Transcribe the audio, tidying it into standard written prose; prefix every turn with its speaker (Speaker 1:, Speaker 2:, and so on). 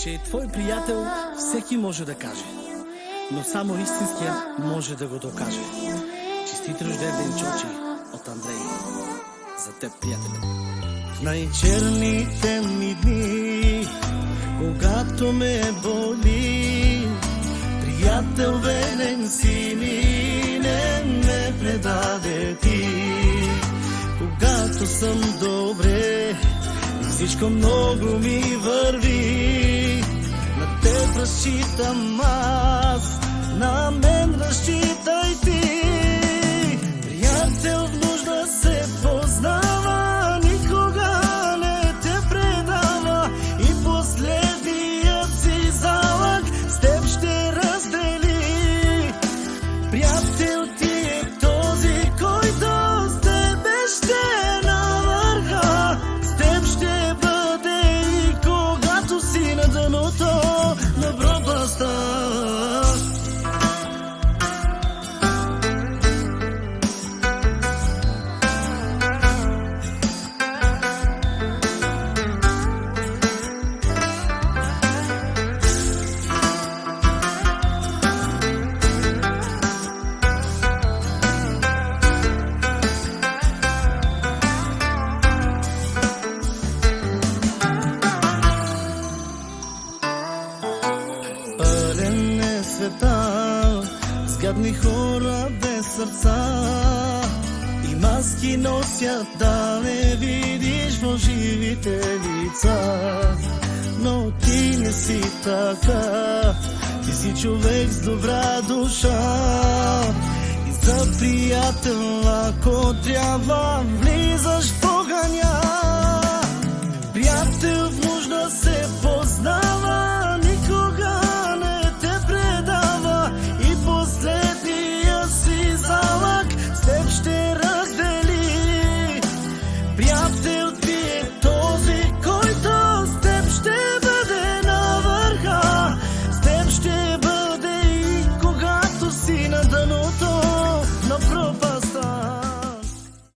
Speaker 1: че твой приятел всеки може да каже, но само истинския може да го докаже. Честит рожден ден, Чочи, от Андрей. За теб, приятелю. В най-черните ми дни, когато ме боли, приятел верен си ми, не ме предаде ти. Когато съм добре и всичко много ми върви, на теб разчитам аз, на мен разчитай ти. Приятел в нужда се познава, никога не те предава и последният си залък с теб ще раздели. Приятел ти е този, който с тебе ще навърха, с теб ще бъде и когато си на дъното на пропаста. С гадни хора без сърца и маски носят да не видиш фалшивите лица. Но ти не си така, ти си човек с добра душа и за приятел, ако трябва, влизаш в